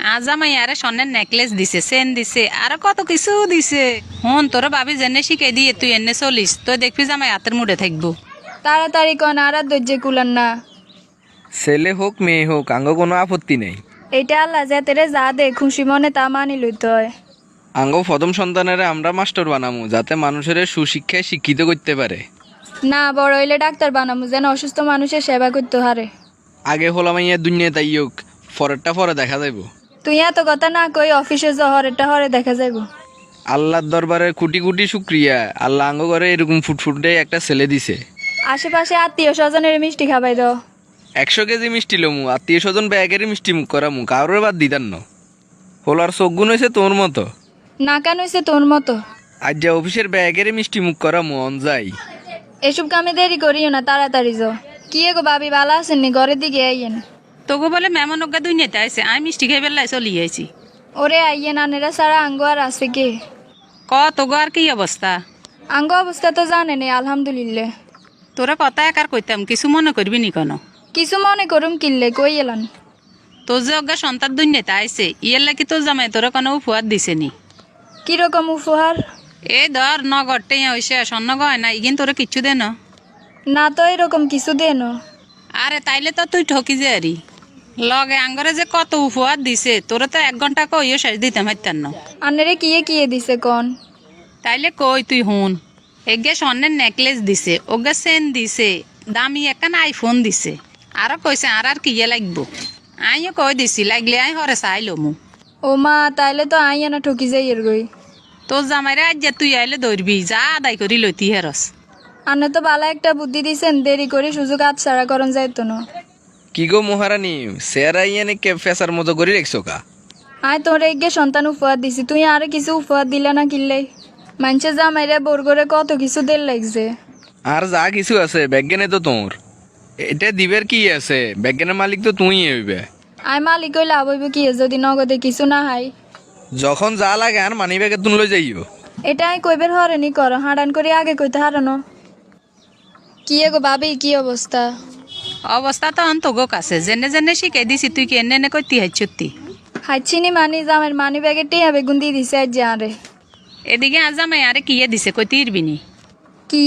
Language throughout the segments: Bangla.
আজ আমায় আরে স্বর্ণের নেকলেস দিছে, চেন দিছে, আর কত কিছু দিছে। হন তোর ভাবি জেনে শিখে দিয়ে তুই এনে চলিস, তুই দেখবি জামাই হাতের মুঠে থাকবো। তাড়াতাড়ি কন, আর ধৈর্য কুলান না। ছেলে হোক মেয়ে হোক আঙ্গ কোনো আপত্তি নেই। এইটা আল্লাহ যাতে যা দে খুশি মনে তা মানি লইতে হয়। আঙ্গ প্রথম সন্তানেরা আমরা মাস্টার বানামু, যাতে মানুষের সুশিক্ষায় শিক্ষিত করতে পারে। না, বড় হইলে ডাক্তার বানামু, যেন অসুস্থ মানুষের সেবা করতে হারে। আগে হলাম ইয়া দুনিয়া তাই হোক, পরেরটা পরে দেখা যাইব। তুই এত কথা না কই অফিসে হরেটা হরে দেখা যাইব। আল্লাহর দরবারে কোটি কোটি শুক্রিয়া, আল্লাহ আঙ্গ ঘরে এরকম ফুটফুটে একটা ছেলে দিছে। আশেপাশে আত্মীয় স্বজনের মিষ্টি খাবাই দাও। 100 কেজি মিষ্টি লমু, আত্মীয় স্বজন ব্যাগের মিষ্টি মুখ করামু, কারোর বাদ দিতাম না। হলার চোখগুন হয়েছে তোর মতো। না কেন হইছে তোর মতো? আজ যা অফিসের ব্যাগের মিষ্টি মুখ করামু অন যাই। এসব কামে দেরি করিও না, তাড়াতাড়ি যাও। কি গো ভাবি, ভালো আছেননি? ঘরের দিকে আইয়েন। তোকে বলে মেমন ওগা দুনিয়াতে আইছে, আমি মিষ্টি খেয়ে বেলায় চলি আইছি। ওরে আইয়েন, আনেরা সারা আঙ্গ আর আছে কে? ক তোগো আর কি অবস্থা? আঙ্গ অবস্থা তো জানেনি, আলহামদুলিল্লাহ। তোরা কথা একার কইতাম, কিছু মনে করবি নি কেন? কিছু মনে করুম কিনলে কই এলান। তোর যে অজ্ঞা সন্তান দুনিয়াতে আইছে, ইয়ের লাগি তোর জামাই তোরা কোনো উপহার দিছে নি? কিরকম উপহার? এই ধর নগর টেয়া হইছে, স্বর্ণ গয়না ইগিন তোরা কিচ্ছু দে না। না তো এরকম কিছু দেন। আরে তাইলে তো তুই ঠকি যে আরি। লগে আঙ্গরে যে কত উপহার দিছে, তোরা তো 1 ঘন্টা কইও শেষ দিতাম হাইতাম না। আনেরে কিয়ে দিছে কন? তাইলে কই তুই হুন। এগে স্বর্ণের নেকলেস দিছে, ওগে চেন দিছে, দামি একখান আইফোন দিছে। আরো কইছে আর কিয়ে লাগবো। আইও কই দিছি লাগলে আই হরে চাইলো মু। ও মা, তাইলে তো আই না ঠকি যাই এর গই। তোর জামাইরে আজ যে তুই আইলে ধরবি, যা আদায় করি লইতি হেরস। আনে তো বালা একটা বুদ্ধি দিছেন, দেরি করে সুযোগ আচ্ছাড়া করন যাইতো না। কি গো মহারানী, সেরা ইয়ানে কে ফেসার মতো করে রেখছো কা? আয় তোরে এগে সন্তান উপহার দিছি, তুই আরে কিছু উপহার দিলে না কিনলে? মানুষে জামাইরে বোর করে কত কিছু দের লাগছে। আর যা কিছু আছে ব্যাজ্ঞানে তো তোর। এটা দিবের কি আছে, ব্যাজ্ঞানের মালিক তো তুই হইবে। আয় মালিক হইলে লাভ হইব কি যদি নগদে কিছু না হাই। যখন যা লাগে আর মানি ব্যাগে তুন লই যাইও। এটা আই কইবের হরেনি কর, হাঁড়ান করে আগে কইতে হারানো। কি গো ভাবি, কি অবস্থা? অবস্থা তো অন্তগো কাছে, জেনে জেনে শিখাই দিছি, তুই কি এনে এনে কইতি হাইছতি। হাইছিনি মানি জামের মানি ব্যাগে টিয়া বেগুন দিয়ে দিছে আজ আরে। এদিকে আজ জামাই আরে কিয়ে দিছে কইতি ইরবিনি। কি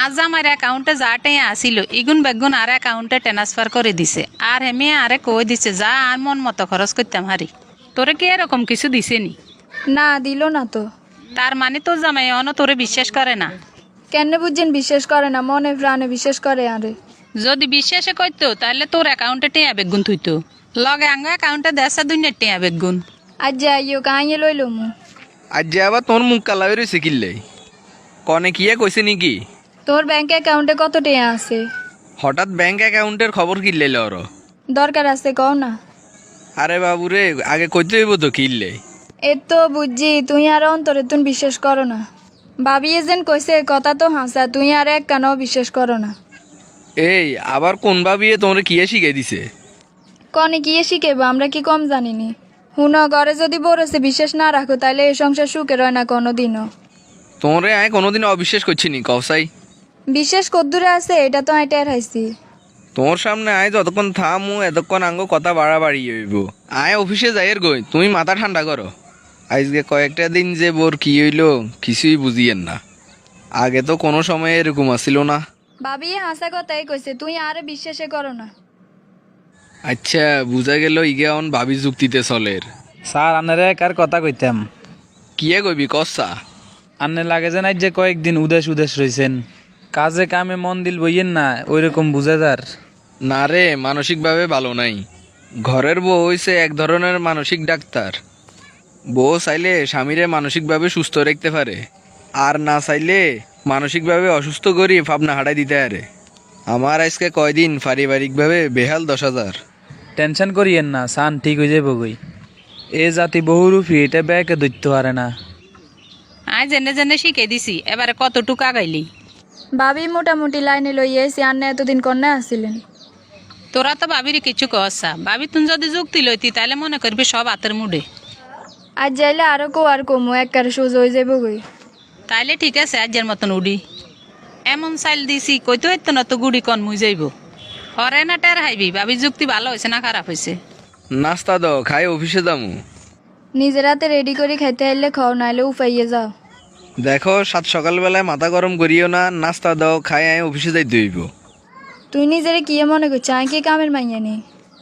আজ আমার অ্যাকাউন্টে যা টেয়া আসিল ইগুন বেগুন আর অ্যাকাউন্টে ট্রান্সফার করে দিছে, আর হেমে আরে কই দিছে যা আর মন মতো খরচ করতাম হারি। তোরে কি এরকম কিছু দিছে নি? না দিল না তো। তার মানে তোর জামাই অন তোরে বিশ্বাস করে না? কেন বুঝছেন বিশ্বাস করে না? মনে প্রাণে বিশ্বাস করে আরে। যদি বিশ্বাসে করতো তাহলে তোর অ্যাকাউন্টে টেয়া বেগুন থুইতো। লগে আঙ্গ অ্যাকাউন্টে দেশা দুনিয়ার টেয়া বেগুন। আজ যাইও কাইয়ে লইল মু। আজ যে আবার তোর মুখ কালাবে রয়েছে কিনলে কনে কিয়া কইছে নাকি? তোর ব্যাংক অ্যাকাউন্টে কত টিয়া আছে? হঠাৎ ব্যাংক অ্যাকাউন্টের খবর কিনলে ওর? দরকার আছে কও না। আরে বাবুরে, আগে কইতে হইব তো কিনলে। এ তো বুঝছি, তুই আর অন্তরে তুই বিশ্বাস করো না। ভাবি যেন কইছে কথা তো হাসা, তুই আর এক কানাও বিশ্বাস করো না। এই আবার কোন ভাবিয়ে তোমরা কিয়া শিখাই দিছে? কনে গিয়ে শিখেবো, আমরা কি কম জানিনি? হুন ঘরে যদি বরসে বিশ্বাস না রাখো তাহলে এই সংসার সুখে রয় না কোনোদিনও। তোমরে আয় কোনোদিন অবিশ্বাস করছি নি কসাই। বিশ্বাস কদ্দূরে আছে এটা তো আমি টের হাইছি। তোর সামনে আয় যতক্ষণ থামু এতক্ষণ আঙ্গ কথা বাড়াবাড়ি হইব। আয় অফিসে যাইয়ের গই, তুমি মাথা ঠান্ডা করো। আজকে কয়েকটা দিন যে বোর কি হইল কিছুই বুঝিয়েন না। আগে তো কোনো সময় এরকম আসিল না। ভাবি হাসা কথাই কইছে, তুই আর বিশ্বাসে করো না। আচ্ছা বুঝা গেল ইগেন ভাবি যুক্তিতে চলের। স্যার আন্নারে কার কথা কইতাম। কিয়ে কইবি কসা? আন্নে লাগে যে নাই যে কয়েকদিন উদেশ উদেশ রইছেন, কাজে কামে মন দিল বইয়েন না, ওইরকম বুঝে যার। না রে, মানসিকভাবে ভালো নাই। ঘরের বউ হইছে এক ধরনের মানসিক ডাক্তার। বউ চাইলে স্বামীরে মানসিকভাবে সুস্থ রাখতে পারে, আর না চাইলে মানসিকভাবে অসুস্থ করি ভাবনা হাঁটাই দিতে পারে। আমার আজকে কয়দিন পারিবারিকভাবে বেহাল 10,000। টেনশন করিয়েন না, সান ঠিক হয়ে যাবো গই। এ জাতি বহুরূপী, এটা ব্যাকে ধরতে পারে না। আয় জেনে জেনে শিখে দিছি, এবারে কতটুকু আগাইলি? ভাবি মোটামুটি লাইনে লইয়ে এসে আন্নে এতদিন কন্যা আসছিলেন। তোরা তো ভাবির কিছু কসা, ভাবি তুই যদি যুক্তি লইতি তাহলে মনে করবি সব হাতের মুডে। আজ যাইলে আরো কো আর কমু একবারে সোজ হয়ে যাবো গই। তাইলে ঠিক আছে আজের মতন উড়ি। এমন চাইল দিছি কইতে হইতো না তো গুড়ি কন মুই যাইব। হরে না টের হাইবি ভাবি যুক্তি ভালো হয়েছে না খারাপ হয়েছে? নাস্তা দাও খাই অফিসে যামু। নিজের হাতে রেডি করে খাইতে আইলে খাও, নাইলে উপাইয়ে যাও। দেখো সাত সকালবেলায় মাথা গরম করিও না, নাস্তা দাও খাই আয় অফিসে যাইতে হইব। তুই নিজেরে কি মনে করছিস আমি কি কামের মাইয়া নি?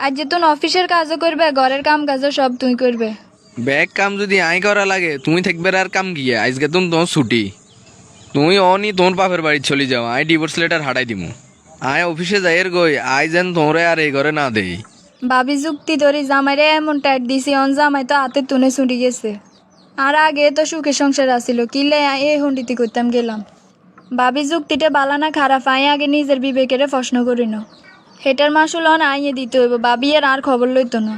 আজ যে তুই অফিসের কাজও করবে, ঘরের কাম কাজও সব তুই করবে। ব্যাগ কাম যদি আই করা লাগে তুমি থাকবে আর কাম গিয়ে আজকে তুমি তোমার ছুটি। তুমি অনি তোমার বাপের বাড়ি চলে যাও, আই ডিভোর্স লেটার হাঁটাই দিমু। আয় অফিসে যাইয়ের গই আই যেন তোমরে আর এই ঘরে না দেই। ভাবি যুক্তি ধরি জামাইরে এমন টাইট দিছি, অন জামাই তো হাতে তুনে ছুটি গেছে। আর আগে তো সুখে সংসার আসিল, কিলে এই হন্ডিতি করতাম গেলাম। ভাবি যুক্তিটা বালা না খারাপ, আই আগে নিজের বিবেকের প্রশ্ন করি না। হেটার মাসুল অন আইয়ে দিতে হইব, ভাবি আর খবর লইতো না।